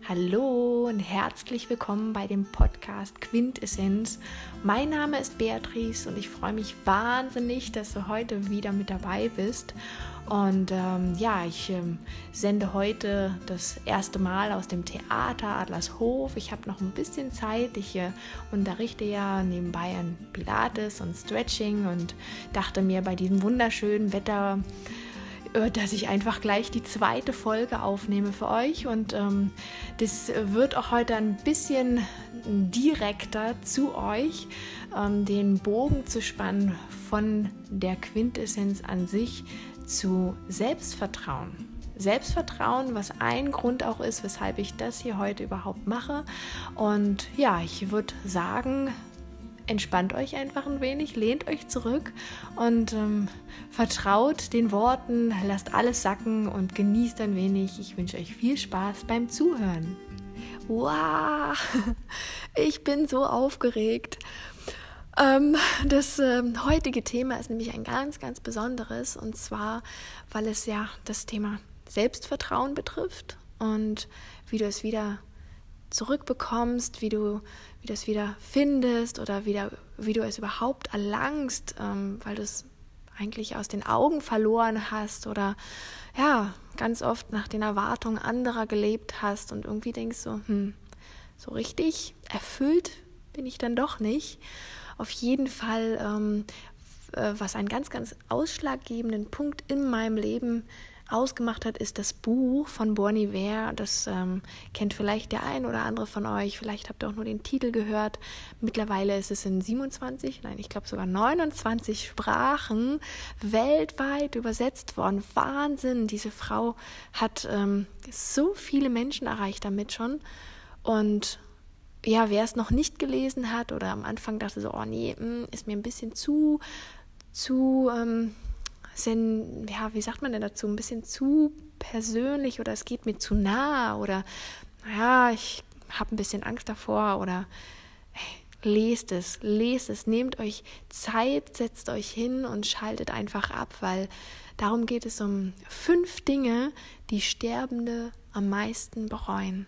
Hallo und herzlich willkommen bei dem Podcast Quintessenz. Mein Name ist Beatrice und ich freue mich wahnsinnig, dass du heute wieder mit dabei bist. Und ich sende heute das erste Mal aus dem Theater Adlershof. Ich habe noch ein bisschen Zeit. Ich unterrichte ja nebenbei an Pilates und Stretching und dachte mir bei diesem wunderschönen Wetter, dass ich einfach gleich die zweite Folge aufnehme für euch und das wird auch heute ein bisschen direkter zu euch, den Bogen zu spannen von der Quintessenz an sich zu Selbstvertrauen. Selbstvertrauen, was ein Grund auch ist, weshalb ich das hier heute überhaupt mache. Und ja, ich würde sagen, entspannt euch einfach ein wenig, lehnt euch zurück und vertraut den Worten, lasst alles sacken und genießt ein wenig. Ich wünsche euch viel Spaß beim Zuhören. Wow, ich bin so aufgeregt. Das heutige Thema ist nämlich ein ganz, ganz besonderes, und zwar, weil es ja das Thema Selbstvertrauen betrifft und wie du es wieder zurückbekommst, wie du es wieder findest oder wie du es überhaupt erlangst, weil du es eigentlich aus den Augen verloren hast oder ja, ganz oft nach den Erwartungen anderer gelebt hast und irgendwie denkst so richtig erfüllt bin ich dann doch nicht. Auf jeden Fall, was einen ganz, ganz ausschlaggebenden Punkt in meinem Leben ausgemacht hat, ist das Buch von Bon Iver. Das kennt vielleicht der ein oder andere von euch. Vielleicht habt ihr auch nur den Titel gehört. Mittlerweile ist es in 29 Sprachen weltweit übersetzt worden. Wahnsinn! Diese Frau hat so viele Menschen erreicht damit schon. Und ja, wer es noch nicht gelesen hat oder am Anfang dachte so, oh nee, ist mir ein bisschen wie sagt man denn dazu, ein bisschen zu persönlich oder es geht mir zu nah oder naja, ich habe ein bisschen Angst davor oder lest es, nehmt euch Zeit, setzt euch hin und schaltet einfach ab, weil darum geht es um 5 Dinge, die Sterbende am meisten bereuen.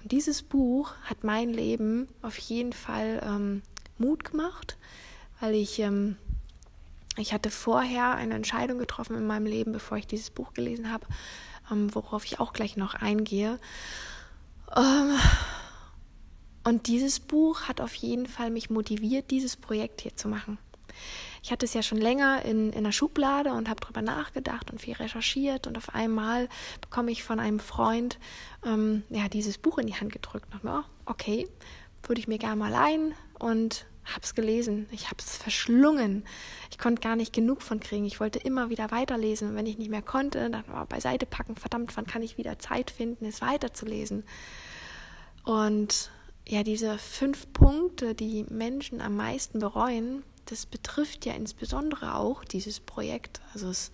Und dieses Buch hat mein Leben auf jeden Fall Mut gemacht, weil ich hatte vorher eine Entscheidung getroffen in meinem Leben, bevor ich dieses Buch gelesen habe, worauf ich auch gleich noch eingehe. Und dieses Buch hat auf jeden Fall mich motiviert, dieses Projekt hier zu machen. Ich hatte es ja schon länger in der Schublade und habe darüber nachgedacht und viel recherchiert und auf einmal bekomme ich von einem Freund dieses Buch in die Hand gedrückt. Und dachte mir, okay, würde ich mir gerne mal leihen und habe es gelesen. Ich habe es verschlungen. Ich konnte gar nicht genug von kriegen. Ich wollte immer wieder weiterlesen. Und wenn ich nicht mehr konnte, dann beiseite packen. Verdammt, wann kann ich wieder Zeit finden, es weiterzulesen? Und ja, diese 5 Punkte, die Menschen am meisten bereuen, das betrifft ja insbesondere auch dieses Projekt. Also es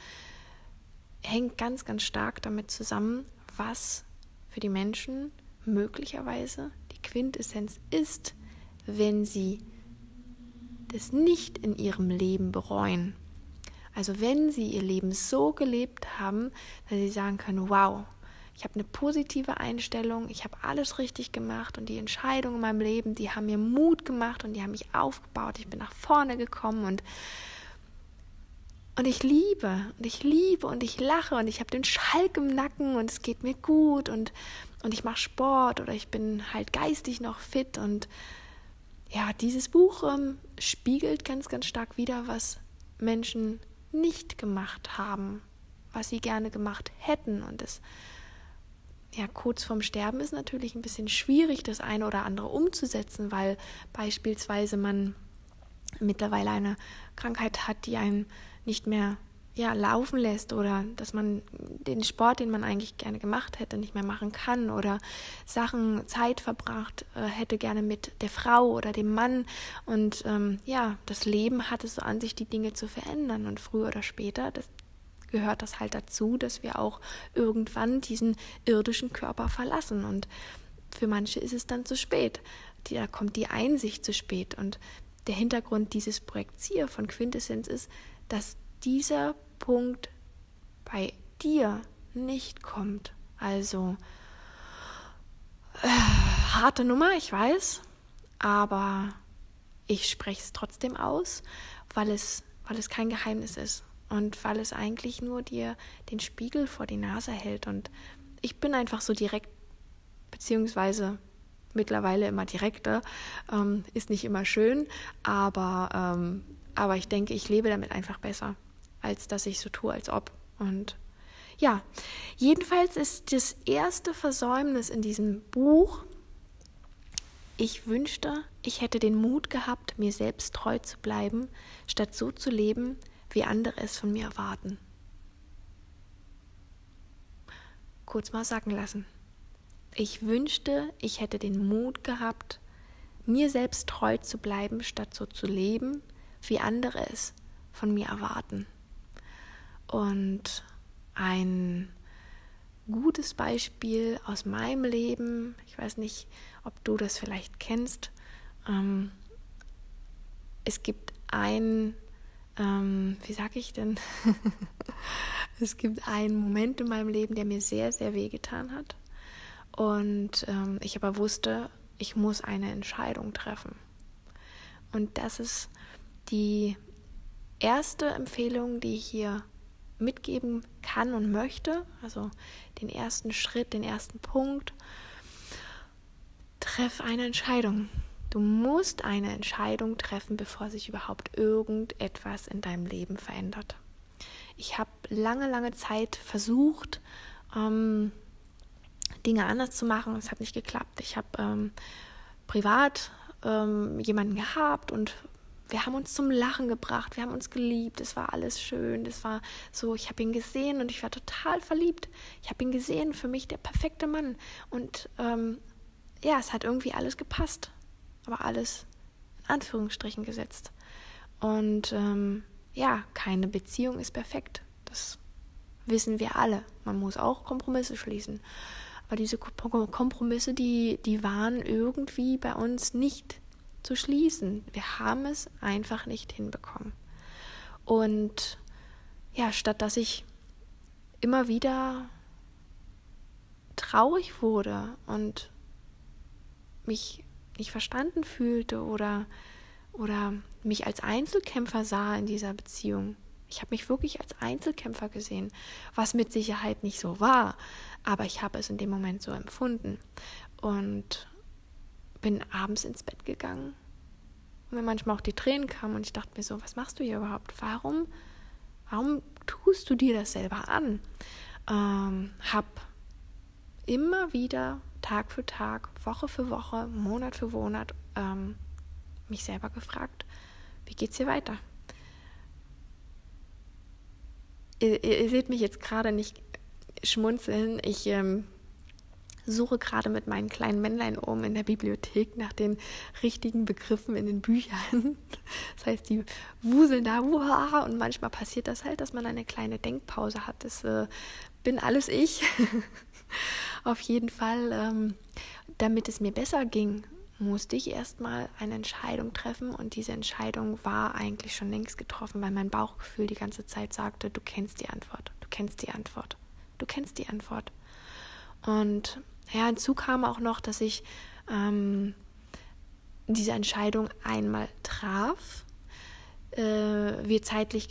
hängt ganz, ganz stark damit zusammen, was für die Menschen möglicherweise die Quintessenz ist, wenn sie das nicht in ihrem Leben bereuen. Also wenn sie ihr Leben so gelebt haben, dass sie sagen können, wow, ich habe eine positive Einstellung, ich habe alles richtig gemacht und die Entscheidungen in meinem Leben, die haben mir Mut gemacht und die haben mich aufgebaut, ich bin nach vorne gekommen und ich liebe und ich lache und ich habe den Schalk im Nacken und es geht mir gut und ich mache Sport oder ich bin halt geistig noch fit und ja, dieses Buch spiegelt ganz, ganz stark wider, was Menschen nicht gemacht haben, was sie gerne gemacht hätten. Und das, ja, kurz vorm Sterben ist natürlich ein bisschen schwierig, das eine oder andere umzusetzen, weil beispielsweise man mittlerweile eine Krankheit hat, die einen nicht mehr laufen lässt oder dass man den Sport, den man eigentlich gerne gemacht hätte, nicht mehr machen kann oder Zeit verbracht hätte gerne mit der Frau oder dem Mann und das Leben hat es so an sich, die Dinge zu verändern und früher oder später gehört das halt dazu, dass wir auch irgendwann diesen irdischen Körper verlassen und für manche ist es dann zu spät, da kommt die Einsicht zu spät und der Hintergrund dieses Projekts hier von Quintessenz ist, dass dieser Punkt bei dir nicht kommt. Also harte Nummer, ich weiß, aber ich spreche es trotzdem aus, weil es kein Geheimnis ist und weil es eigentlich nur dir den Spiegel vor die Nase hält. Und ich bin einfach so direkt, beziehungsweise mittlerweile immer direkter, ist nicht immer schön, aber ich denke, ich lebe damit einfach besser, als dass ich so tue, als ob. Und ja, jedenfalls ist das erste Versäumnis in diesem Buch: Ich wünschte, ich hätte den Mut gehabt, mir selbst treu zu bleiben, statt so zu leben, wie andere es von mir erwarten. Kurz mal sacken lassen. Ich wünschte, ich hätte den Mut gehabt, mir selbst treu zu bleiben, statt so zu leben, wie andere es von mir erwarten. Und ein gutes Beispiel aus meinem Leben, ich weiß nicht, ob du das vielleicht kennst, es gibt wie sage ich denn, es gibt einen Moment in meinem Leben, der mir sehr, sehr wehgetan hat. Und ich aber wusste, ich muss eine Entscheidung treffen. Und das ist die erste Empfehlung, die ich hier mitgeben kann und möchte. Also den ersten Schritt, den ersten Punkt. Treff eine Entscheidung. Du musst eine Entscheidung treffen, bevor sich überhaupt irgendetwas in deinem Leben verändert. Ich habe lange Zeit versucht, Dinge anders zu machen. Es hat nicht geklappt. Ich habe privat jemanden gehabt und wir haben uns zum Lachen gebracht. Wir haben uns geliebt. Es war alles schön. Das war so, ich habe ihn gesehen und ich war total verliebt. Ich habe ihn gesehen, für mich der perfekte Mann. Und es hat irgendwie alles gepasst. Aber alles in Anführungsstrichen gesetzt. Und keine Beziehung ist perfekt. Das wissen wir alle. Man muss auch Kompromisse schließen. Aber diese Kompromisse, die waren irgendwie bei uns nicht zu schließen. Wir haben es einfach nicht hinbekommen. Und ja, statt dass ich immer wieder traurig wurde und mich nicht verstanden fühlte oder mich als Einzelkämpfer sah in dieser Beziehung. Ich habe mich wirklich als Einzelkämpfer gesehen, was mit Sicherheit nicht so war, aber ich habe es in dem Moment so empfunden und bin abends ins Bett gegangen und mir manchmal auch die Tränen kamen und ich dachte mir so, was machst du hier überhaupt? Warum tust du dir das selber an? Hab immer wieder Tag für Tag, Woche für Woche, Monat für Monat mich selber gefragt, wie geht's hier weiter? Ihr seht mich jetzt gerade nicht schmunzeln. Ich suche gerade mit meinen kleinen Männlein in der Bibliothek nach den richtigen Begriffen in den Büchern. Das heißt, die wuseln da, und manchmal passiert das halt, dass man eine kleine Denkpause hat. Das bin alles ich. Auf jeden Fall, damit es mir besser ging, musste ich erstmal eine Entscheidung treffen und diese Entscheidung war eigentlich schon längst getroffen, weil mein Bauchgefühl die ganze Zeit sagte, du kennst die Antwort, du kennst die Antwort, du kennst die Antwort. Und ja, hinzu kam auch noch, dass ich diese Entscheidung einmal traf, wir zeitlich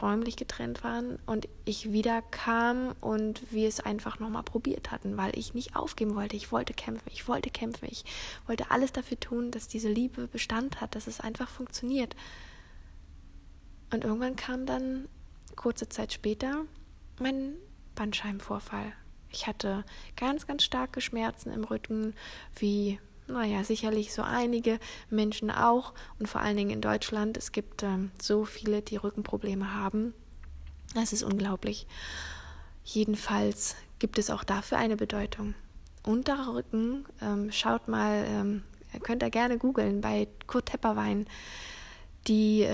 räumlich getrennt waren und ich wieder kam und wir es einfach nochmal probiert hatten, weil ich nicht aufgeben wollte. Ich wollte kämpfen, ich wollte alles dafür tun, dass diese Liebe Bestand hat, dass es einfach funktioniert. Und irgendwann kam dann, kurze Zeit später, mein Bandscheibenvorfall. Ich hatte ganz starke Schmerzen im Rücken, wie sicherlich so einige Menschen auch und vor allen Dingen in Deutschland. Es gibt so viele, die Rückenprobleme haben. Das ist unglaublich. Jedenfalls gibt es auch dafür eine Bedeutung. Unterer Rücken, schaut mal, könnt ihr gerne googeln bei Kurt Tepperwein, die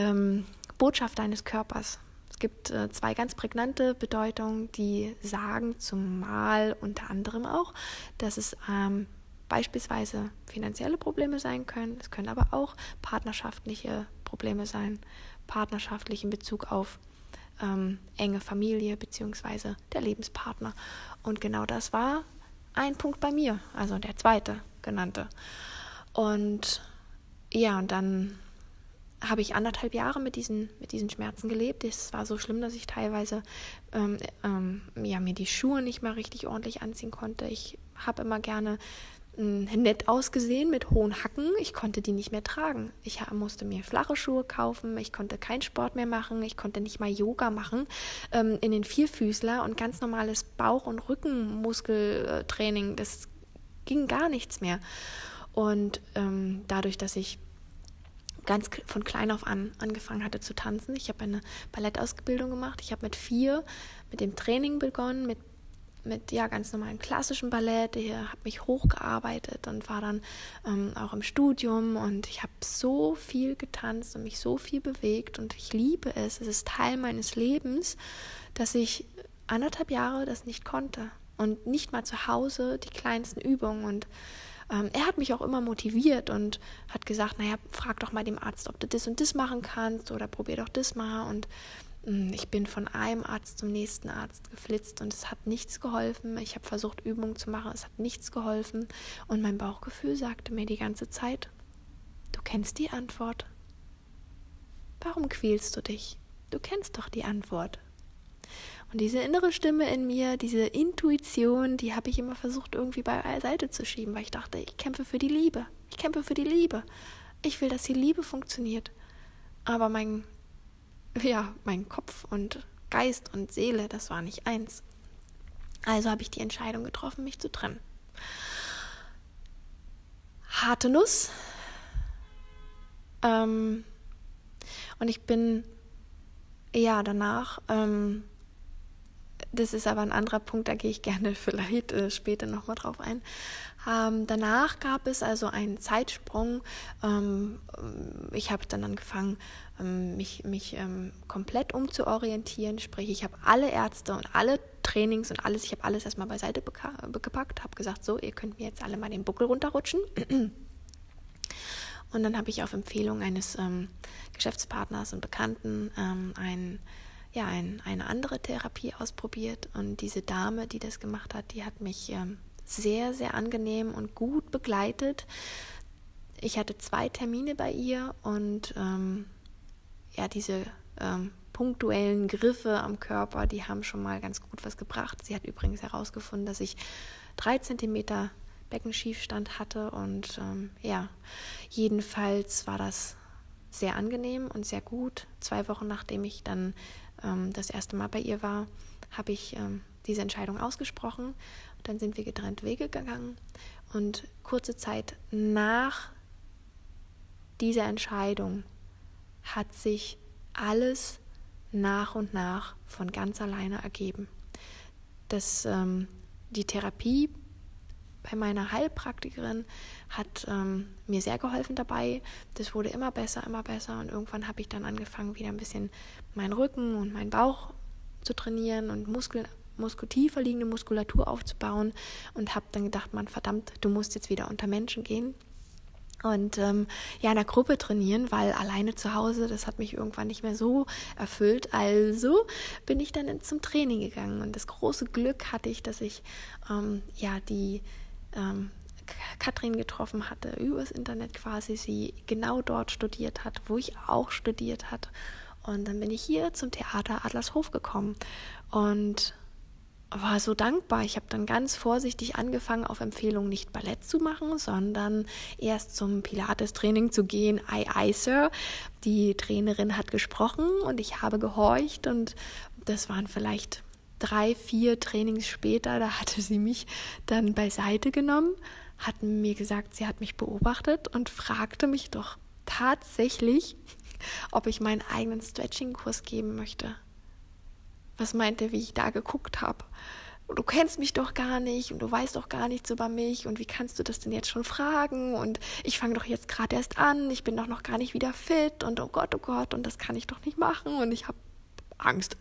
Botschaft deines Körpers. Es gibt 2 ganz prägnante Bedeutungen, die sagen zumal unter anderem auch, dass es beispielsweise finanzielle Probleme sein können. Es können aber auch partnerschaftliche Probleme sein. Partnerschaftlich in Bezug auf enge Familie bzw. der Lebenspartner. Und genau das war ein Punkt bei mir, also der zweite genannte. Und ja, und dann habe ich 1,5 Jahre mit diesen Schmerzen gelebt. Es war so schlimm, dass ich teilweise mir die Schuhe nicht mehr richtig ordentlich anziehen konnte. Ich habe immer gerne nett ausgesehen mit hohen Hacken. Ich konnte die nicht mehr tragen. Ich musste mir flache Schuhe kaufen. Ich konnte keinen Sport mehr machen. Ich konnte nicht mal Yoga machen in den Vierfüßler und ganz normales Bauch- und Rückenmuskeltraining. Das ging gar nichts mehr. Und dadurch, dass ich ganz von klein auf an angefangen hatte zu tanzen. Ich habe eine Ballettausbildung gemacht. Ich habe mit 4 mit dem Training begonnen, mit ganz normalen klassischen Ballett. Ich habe mich hochgearbeitet und war dann auch im Studium und ich habe so viel getanzt und mich so viel bewegt und ich liebe es. Es ist Teil meines Lebens, dass ich 1,5 Jahre das nicht konnte und nicht mal zu Hause die kleinsten Übungen. Und er hat mich auch immer motiviert und hat gesagt, naja, frag doch mal dem Arzt, ob du das und das machen kannst oder probier doch das mal. Und ich bin von einem Arzt zum nächsten Arzt geflitzt und es hat nichts geholfen. Ich habe versucht, Übungen zu machen, es hat nichts geholfen. Und mein Bauchgefühl sagte mir die ganze Zeit, du kennst die Antwort. Warum quälst du dich? Du kennst doch die Antwort. Und diese innere Stimme in mir, diese Intuition, die habe ich immer versucht irgendwie beiseite zu schieben, weil ich dachte, ich kämpfe für die Liebe. Ich kämpfe für die Liebe. Ich will, dass die Liebe funktioniert. Aber mein Kopf und Geist und Seele, das war nicht eins. Also habe ich die Entscheidung getroffen, mich zu trennen. Harte Nuss. Und ich bin danach, das ist aber ein anderer Punkt, da gehe ich gerne vielleicht später nochmal drauf ein. Danach gab es also einen Zeitsprung. Ich habe dann angefangen, mich komplett umzuorientieren. Sprich, ich habe alle Ärzte und alle Trainings und alles, ich habe alles erstmal beiseite gepackt, habe gesagt, so, ihr könnt mir jetzt alle mal den Buckel runterrutschen. Und dann habe ich auf Empfehlung eines Geschäftspartners und Bekannten eine andere Therapie ausprobiert. Und diese Dame, die das gemacht hat, die hat mich sehr, sehr angenehm und gut begleitet. Ich hatte 2 Termine bei ihr und diese punktuellen Griffe am Körper, die haben schon mal ganz gut was gebracht. Sie hat übrigens herausgefunden, dass ich 3 Zentimeter Beckenschiefstand hatte und jedenfalls war das sehr angenehm und sehr gut. 2 Wochen nachdem ich dann das erste Mal bei ihr war, habe ich diese Entscheidung ausgesprochen. Und dann sind wir getrennt Wege gegangen und kurze Zeit nach dieser Entscheidung hat sich alles nach und nach von ganz alleine ergeben. Die Therapie bei meiner Heilpraktikerin hat mir sehr geholfen dabei. Das wurde immer besser und irgendwann habe ich dann angefangen, wieder ein bisschen meinen Rücken und meinen Bauch zu trainieren und tiefer liegende Muskulatur aufzubauen und habe dann gedacht, Mann, verdammt, du musst jetzt wieder unter Menschen gehen und in der Gruppe trainieren, weil alleine zu Hause, das hat mich irgendwann nicht mehr so erfüllt. Also bin ich dann zum Training gegangen und das große Glück hatte ich, dass ich die Katrin getroffen hatte, übers Internet quasi, sie genau dort studiert hat, wo ich auch studiert hatte. Und dann bin ich hier zum Theater Adlershof gekommen und war so dankbar. Ich habe dann ganz vorsichtig angefangen, auf Empfehlung nicht Ballett zu machen, sondern erst zum Pilates-Training zu gehen. Ei, Sir. Die Trainerin hat gesprochen und ich habe gehorcht und das waren vielleicht 3, 4 Trainings später, da hatte sie mich dann beiseite genommen, hat mir gesagt, sie hat mich beobachtet und fragte mich doch tatsächlich, ob ich meinen eigenen Stretching-Kurs geben möchte. Was meint er, wie ich da geguckt habe? Du kennst mich doch gar nicht und du weißt doch gar nichts über mich und wie kannst du das denn jetzt schon fragen und ich fange doch jetzt gerade erst an, ich bin doch noch gar nicht wieder fit und oh Gott und das kann ich doch nicht machen und ich habe Angst.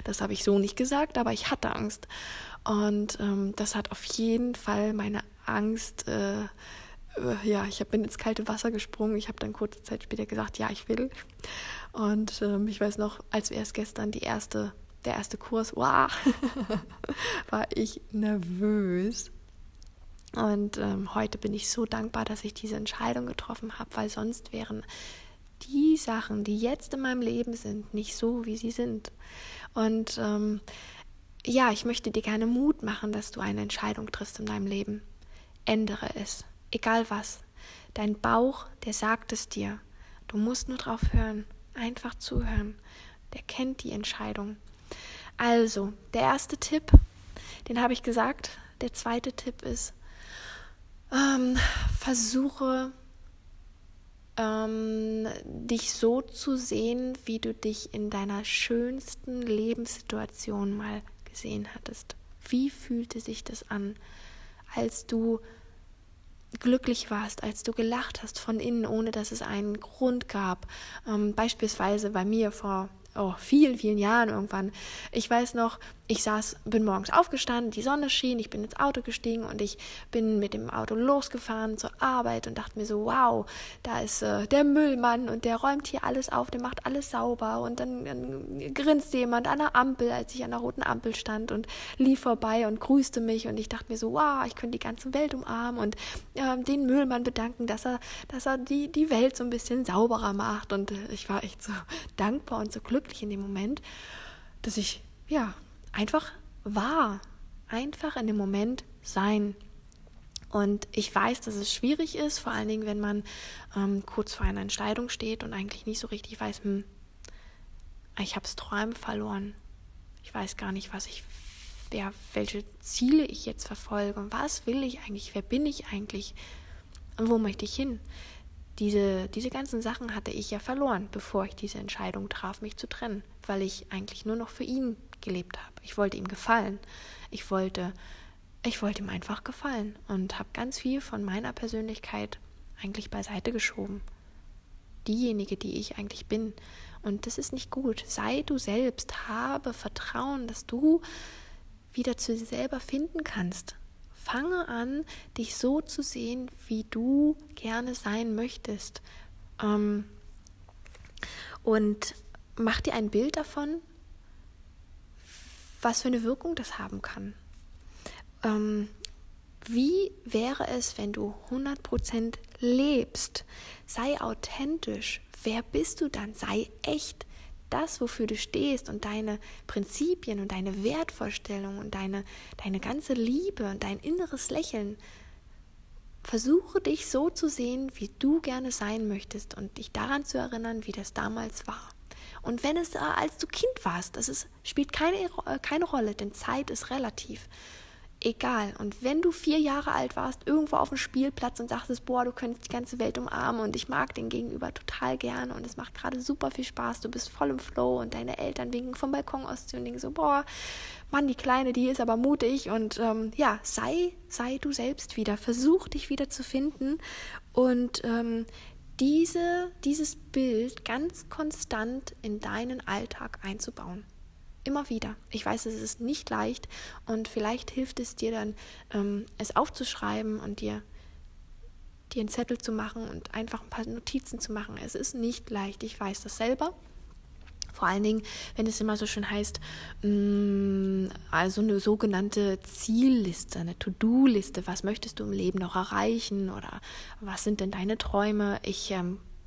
Das habe ich so nicht gesagt, aber ich hatte Angst und das hat auf jeden Fall meine Angst, ich bin ins kalte Wasser gesprungen. Ich habe dann kurze Zeit später gesagt, ja, ich will. Und ich weiß noch, als wir erst gestern der erste Kurs, war ich nervös. Und heute bin ich so dankbar, dass ich diese Entscheidung getroffen habe, weil sonst wären die Sachen, die jetzt in meinem Leben sind, nicht so, wie sie sind. Und ich möchte dir gerne Mut machen, dass du eine Entscheidung triffst in deinem Leben. Ändere es, egal was. Dein Bauch, der sagt es dir. Du musst nur drauf hören, einfach zuhören. Der kennt die Entscheidung. Also, der erste Tipp, den habe ich gesagt. Der zweite Tipp ist, versuche dich so zu sehen, wie du dich in deiner schönsten Lebenssituation mal gesehen hattest. Wie fühlte sich das an, als du glücklich warst, als du gelacht hast von innen, ohne dass es einen Grund gab? Beispielsweise bei mir vor vielen, vielen Jahren irgendwann. Ich weiß noch, bin morgens aufgestanden, die Sonne schien, ich bin ins Auto gestiegen und ich bin mit dem Auto losgefahren zur Arbeit und dachte mir so, wow, da ist der Müllmann und der räumt hier alles auf, der macht alles sauber und dann grinste jemand an der Ampel, als ich an der roten Ampel stand und lief vorbei und grüßte mich und ich dachte mir so, wow, ich könnte die ganze Welt umarmen und den Müllmann bedanken, dass er die Welt so ein bisschen sauberer macht und ich war echt so dankbar und so glücklich in dem Moment, dass ich, einfach in dem Moment sein. Und ich weiß, dass es schwierig ist, vor allen Dingen, wenn man kurz vor einer Entscheidung steht und eigentlich nicht so richtig weiß, ich habe das Träumen verloren. Ich weiß gar nicht, welche Ziele ich jetzt verfolge und was will ich eigentlich, wer bin ich eigentlich und wo möchte ich hin? Diese ganzen Sachen hatte ich ja verloren, bevor ich diese Entscheidung traf, mich zu trennen, weil ich eigentlich nur noch für ihn gelebt habe. Ich wollte ihm gefallen. Ich wollte ihm einfach gefallen und habe ganz viel von meiner Persönlichkeit eigentlich beiseite geschoben. Diejenige, die ich eigentlich bin. Und das ist nicht gut. Sei du selbst, habe Vertrauen, dass du wieder zu dir selber finden kannst. Fange an, dich so zu sehen, wie du gerne sein möchtest. Und mach dir ein Bild davon, was für eine Wirkung das haben kann. Wie wäre es, wenn du 100% lebst? Sei authentisch. Wer bist du dann? Sei echt. Das, wofür du stehst und deine Prinzipien und deine Wertvorstellungen und deine ganze Liebe und dein inneres Lächeln. Versuche dich so zu sehen, wie du gerne sein möchtest und dich daran zu erinnern, wie das damals war. Und wenn es als du Kind warst, spielt keine Rolle, denn Zeit ist relativ. Egal. Und wenn du 4 Jahre alt warst, irgendwo auf dem Spielplatz und dachtest, boah, du könntest die ganze Welt umarmen und ich mag den Gegenüber total gerne und es macht gerade super viel Spaß, du bist voll im Flow und deine Eltern winken vom Balkon aus zu und denken so, boah, Mann, die Kleine, die ist aber mutig und sei du selbst wieder, versuch dich wieder zu finden und dieses Bild ganz konstant in deinen Alltag einzubauen. Immer wieder. Ich weiß, es ist nicht leicht und vielleicht hilft es dir dann, es aufzuschreiben und dir einen Zettel zu machen und einfach ein paar Notizen zu machen. Es ist nicht leicht, ich weiß das selber. Vor allen Dingen, wenn es immer so schön heißt, also eine sogenannte Zielliste, eine To-Do-Liste. Was möchtest du im Leben noch erreichen oder was sind denn deine Träume? Ich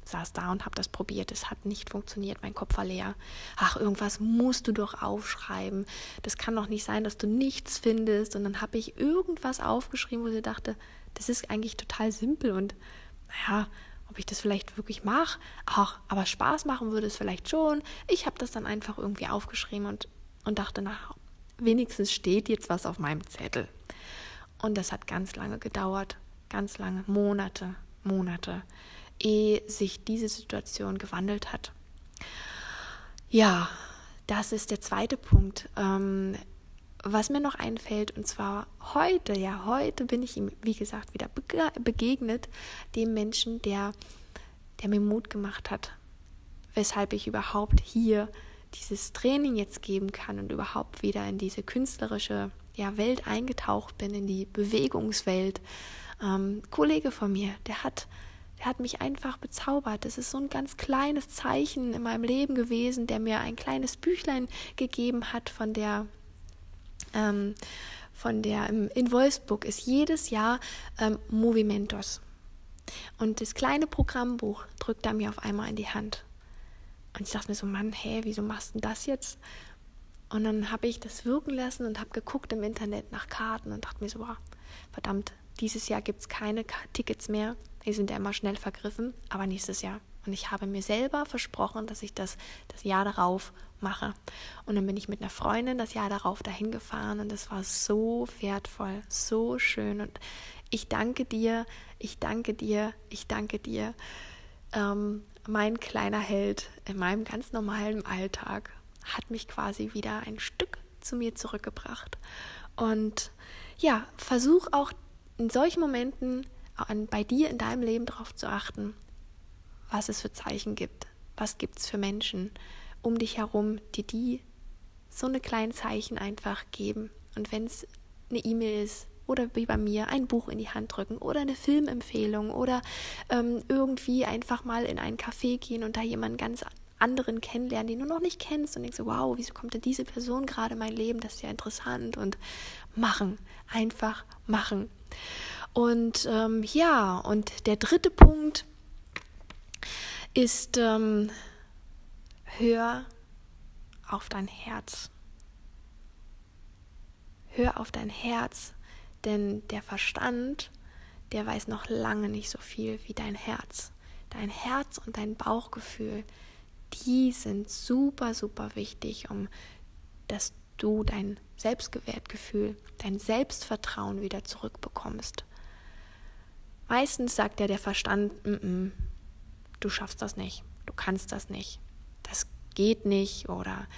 saß da und habe das probiert, es hat nicht funktioniert, mein Kopf war leer. Ach, irgendwas musst du doch aufschreiben. Das kann doch nicht sein, dass du nichts findest. Und dann habe ich irgendwas aufgeschrieben, wo ich dachte, das ist eigentlich total simpel und ob ich das vielleicht wirklich mache, aber Spaß machen würde es vielleicht schon. Ich habe das dann einfach irgendwie aufgeschrieben und dachte, wenigstens steht jetzt was auf meinem Zettel. Und das hat ganz lange gedauert, ganz lange, Monate, ehe sich diese Situation gewandelt hat. Ja, das ist der zweite Punkt, was mir noch einfällt, und zwar heute bin ich ihm, wie gesagt, wieder begegnet, dem Menschen, der mir Mut gemacht hat, weshalb ich überhaupt hier dieses Training jetzt geben kann und überhaupt wieder in diese künstlerische Welt eingetaucht bin, in die Bewegungswelt. Kollege von mir, der hat mich einfach bezaubert. Das ist so ein ganz kleines Zeichen in meinem Leben gewesen, der mir ein kleines Büchlein gegeben hat von in Wolfsburg ist jedes Jahr Movimentos. Und das kleine Programmbuch drückt er mir auf einmal in die Hand. Und ich dachte mir so, Mann, wieso machst du das jetzt? Und dann habe ich das wirken lassen und habe geguckt im Internet nach Karten und dachte mir so, wow, verdammt, dieses Jahr gibt es keine Tickets mehr. Die sind ja immer schnell vergriffen, aber nächstes Jahr. Und ich habe mir selber versprochen, dass ich das Jahr darauf mache. Und dann bin ich mit einer Freundin das Jahr darauf dahin gefahren und es war so wertvoll, so schön. Und ich danke dir, mein kleiner Held in meinem ganz normalen Alltag hat mich quasi wieder ein Stück zu mir zurückgebracht. Und ja, versuch auch in solchen Momenten bei dir in deinem Leben darauf zu achten, was es für Zeichen gibt. Was gibt es für Menschen um dich herum, die so eine kleinen Zeichen einfach geben. Und wenn es eine E-Mail ist oder wie bei mir ein Buch in die Hand drücken oder eine Filmempfehlung oder irgendwie einfach mal in einen Café gehen und da jemanden ganz anderen kennenlernen, den du noch nicht kennst und denkst, wow, wieso kommt denn diese Person gerade in mein Leben, das ist ja interessant und einfach machen. Und und der dritte Punkt ist, hör auf dein Herz. Hör auf dein Herz, denn der Verstand, der weiß noch lange nicht so viel wie dein Herz. Dein Herz und dein Bauchgefühl, die sind super, super wichtig, dass du dein Selbstwertgefühl, dein Selbstvertrauen wieder zurückbekommst. Meistens sagt ja der Verstand, du schaffst das nicht, du kannst das nicht, das geht nicht oder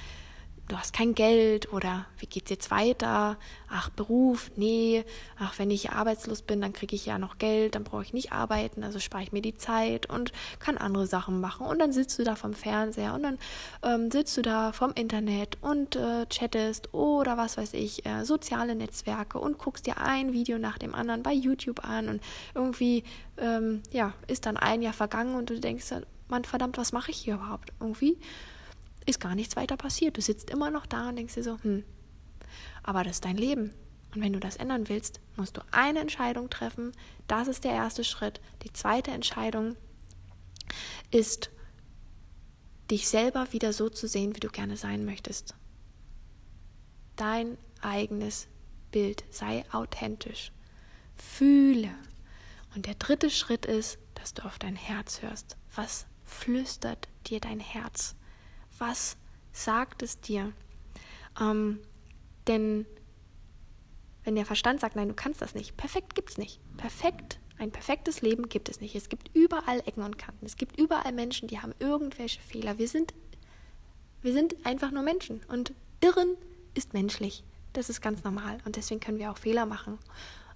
du hast kein Geld oder wie geht's jetzt weiter? Ach, Beruf, nee. Ach, wenn ich arbeitslos bin, dann kriege ich ja noch Geld, dann brauche ich nicht arbeiten, also spare ich mir die Zeit und kann andere Sachen machen. Und dann sitzt du da vom Fernseher und dann sitzt du da vom Internet und chattest oder was weiß ich, soziale Netzwerke und guckst dir ein Video nach dem anderen bei YouTube an und irgendwie ist dann ein Jahr vergangen und du denkst, Mann, verdammt, was mache ich hier überhaupt? Irgendwie ist gar nichts weiter passiert. Du sitzt immer noch da und denkst dir so, aber das ist dein Leben. Und wenn du das ändern willst, musst du eine Entscheidung treffen. Das ist der erste Schritt. Die zweite Entscheidung ist, dich selber wieder so zu sehen, wie du gerne sein möchtest. Dein eigenes Bild. Sei authentisch. Fühle. Und der dritte Schritt ist, dass du auf dein Herz hörst. Was flüstert dir dein Herz? Was sagt es dir? Denn wenn der Verstand sagt, nein, du kannst das nicht, perfekt gibt es nicht. Ein perfektes Leben gibt es nicht. Es gibt überall Ecken und Kanten. Es gibt überall Menschen, die haben irgendwelche Fehler. Wir sind einfach nur Menschen. Und Irren ist menschlich. Das ist ganz normal. Und deswegen können wir auch Fehler machen.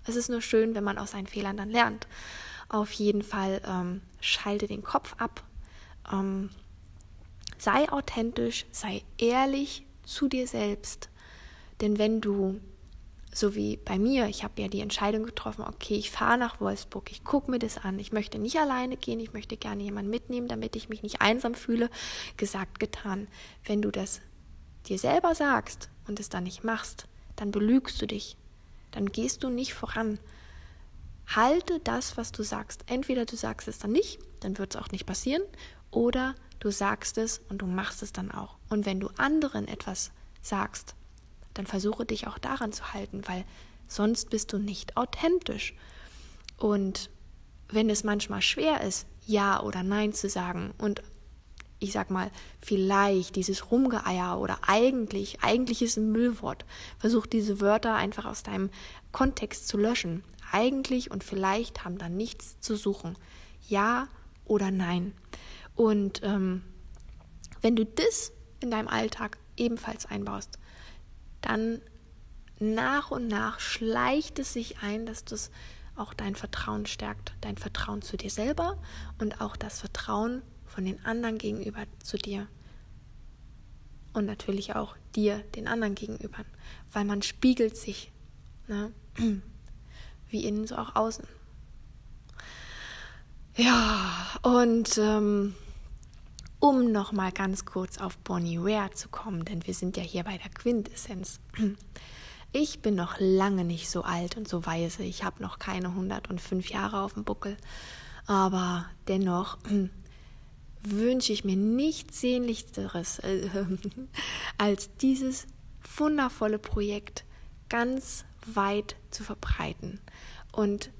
Es ist nur schön, wenn man aus seinen Fehlern dann lernt. Auf jeden Fall schalte den Kopf ab. Sei authentisch, sei ehrlich zu dir selbst. Denn wenn du, so wie bei mir, ich habe ja die Entscheidung getroffen, okay, ich fahre nach Wolfsburg, ich gucke mir das an, ich möchte nicht alleine gehen, ich möchte gerne jemanden mitnehmen, damit ich mich nicht einsam fühle, gesagt, getan. Wenn du das dir selber sagst und es dann nicht machst, dann belügst du dich, dann gehst du nicht voran. Halte das, was du sagst. Entweder du sagst es dann nicht, dann wird es auch nicht passieren, oder du sagst es und du machst es dann auch. Und wenn du anderen etwas sagst, dann versuche dich auch daran zu halten, weil sonst bist du nicht authentisch. Und wenn es manchmal schwer ist, Ja oder Nein zu sagen und ich sag mal, vielleicht dieses Rumgeeier oder eigentlich ist ein Müllwort, versuch diese Wörter einfach aus deinem Kontext zu löschen. Eigentlich und vielleicht haben da nichts zu suchen. Ja oder Nein. Und wenn du das in deinem Alltag ebenfalls einbaust, dann nach und nach schleicht es sich ein, dass das auch dein Vertrauen stärkt. Dein Vertrauen zu dir selber und auch das Vertrauen von den anderen gegenüber zu dir. Und natürlich auch dir, den anderen gegenüber. Weil man spiegelt sich, ne? Wie innen, so auch außen. Ja, und um nochmal ganz kurz auf Bon Iver zu kommen, denn wir sind ja hier bei der Quintessenz. Ich bin noch lange nicht so alt und so weise. Ich habe noch keine 105 Jahre auf dem Buckel. Aber dennoch wünsche ich mir nichts Sehnlicheres als dieses wundervolle Projekt ganz weit zu verbreiten. Und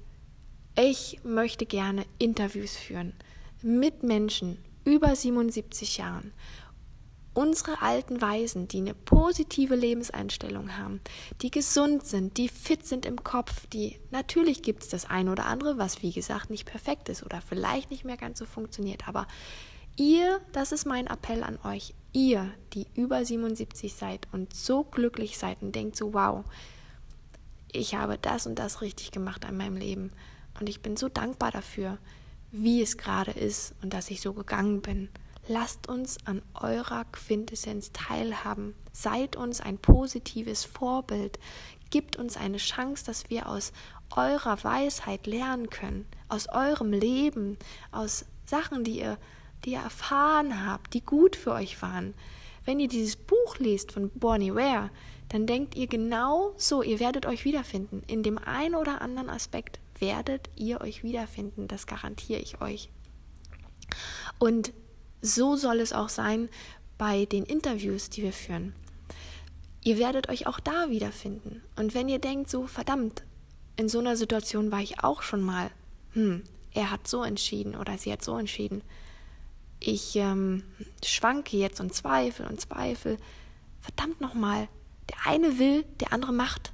ich möchte gerne Interviews führen mit Menschen über 77 Jahren. Unsere alten Weisen, die eine positive Lebenseinstellung haben, die gesund sind, die fit sind im Kopf, natürlich gibt es das eine oder andere, was wie gesagt nicht perfekt ist oder vielleicht nicht mehr ganz so funktioniert, aber ihr, das ist mein Appell an euch, ihr, die über 77 seid und so glücklich seid und denkt so, wow, ich habe das und das richtig gemacht in meinem Leben und ich bin so dankbar dafür, wie es gerade ist und dass ich so gegangen bin. Lasst uns an eurer Quintessenz teilhaben. Seid uns ein positives Vorbild. Gebt uns eine Chance, dass wir aus eurer Weisheit lernen können. Aus eurem Leben, aus Sachen, die ihr erfahren habt, die gut für euch waren. Wenn ihr dieses Buch lest von Bronnie Ware, dann denkt ihr genau so, ihr werdet euch wiederfinden. In dem einen oder anderen Aspekt werdet ihr euch wiederfinden. Das garantiere ich euch. Und so soll es auch sein bei den Interviews, die wir führen. Ihr werdet euch auch da wiederfinden. Und wenn ihr denkt, so verdammt, in so einer Situation war ich auch schon mal, er hat so entschieden oder sie hat so entschieden. Ich schwanke jetzt und zweifle. Verdammt nochmal, der eine will, der andere macht.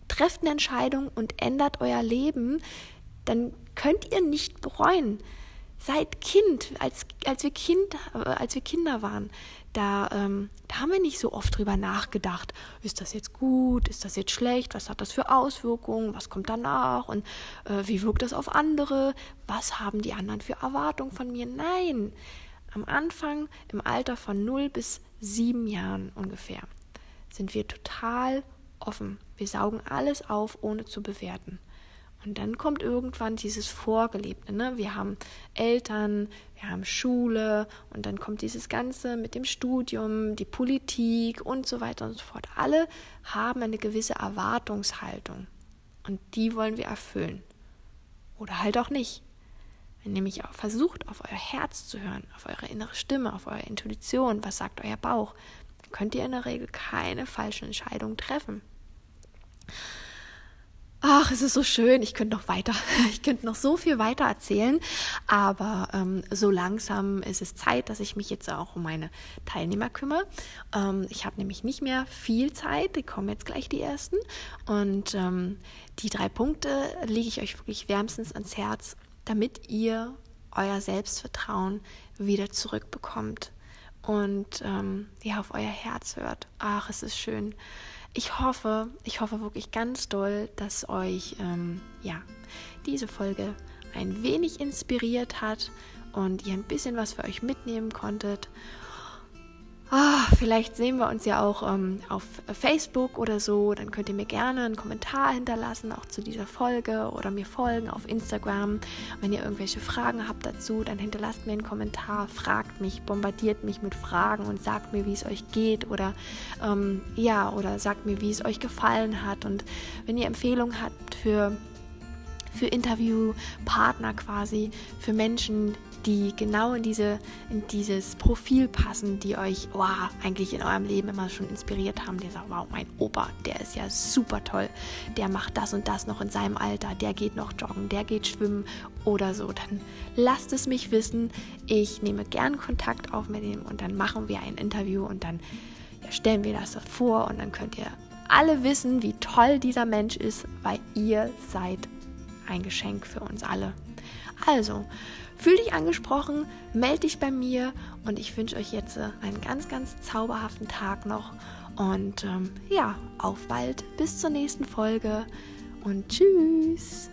Trefft eine Entscheidung und ändert euer Leben, dann könnt ihr nicht bereuen. Seid Kind, als wir Kinder waren, da haben wir nicht so oft drüber nachgedacht, ist das jetzt gut, ist das jetzt schlecht, was hat das für Auswirkungen, was kommt danach und wie wirkt das auf andere, was haben die anderen für Erwartungen von mir? Nein, am Anfang, im Alter von 0 bis 7 Jahren ungefähr, sind wir total offen. Wir saugen alles auf, ohne zu bewerten. Und dann kommt irgendwann dieses Vorgelebte, ne? Wir haben Eltern, wir haben Schule und dann kommt dieses Ganze mit dem Studium, die Politik und so weiter und so fort. Alle haben eine gewisse Erwartungshaltung und die wollen wir erfüllen. Oder halt auch nicht. Wenn ihr nämlich auch versucht, auf euer Herz zu hören, auf eure innere Stimme, auf eure Intuition, was sagt euer Bauch, dann könnt ihr in der Regel keine falschen Entscheidungen treffen. Ach, es ist so schön, ich könnte noch so viel weiter erzählen, aber so langsam ist es Zeit, dass ich mich jetzt auch um meine Teilnehmer kümmere. Ich habe nämlich nicht mehr viel Zeit, die kommen jetzt gleich die ersten und die 3 Punkte lege ich euch wirklich wärmstens ans Herz, damit ihr euer Selbstvertrauen wieder zurückbekommt und auf euer Herz hört. Ach, es ist schön. Ich hoffe wirklich ganz doll, dass euch diese Folge ein wenig inspiriert hat und ihr ein bisschen was für euch mitnehmen konntet. Vielleicht sehen wir uns ja auch auf Facebook oder so, dann könnt ihr mir gerne einen Kommentar hinterlassen, auch zu dieser Folge oder mir folgen auf Instagram. Wenn ihr irgendwelche Fragen habt dazu, dann hinterlasst mir einen Kommentar, fragt mich, bombardiert mich mit Fragen und sagt mir, wie es euch geht oder sagt mir, wie es euch gefallen hat. Und wenn ihr Empfehlungen habt für Interviewpartner quasi, für Menschen, die genau in dieses Profil passen, die euch eigentlich in eurem Leben immer schon inspiriert haben, die sagen, wow, mein Opa, der ist ja super toll, der macht das und das noch in seinem Alter, der geht noch joggen, der geht schwimmen oder so, dann lasst es mich wissen, ich nehme gern Kontakt auf mit ihm und dann machen wir ein Interview und dann stellen wir das vor und dann könnt ihr alle wissen, wie toll dieser Mensch ist, weil ihr seid ein Geschenk für uns alle. Also, fühl dich angesprochen, melde dich bei mir und ich wünsche euch jetzt einen ganz, ganz zauberhaften Tag noch und auf bald, bis zur nächsten Folge und tschüss!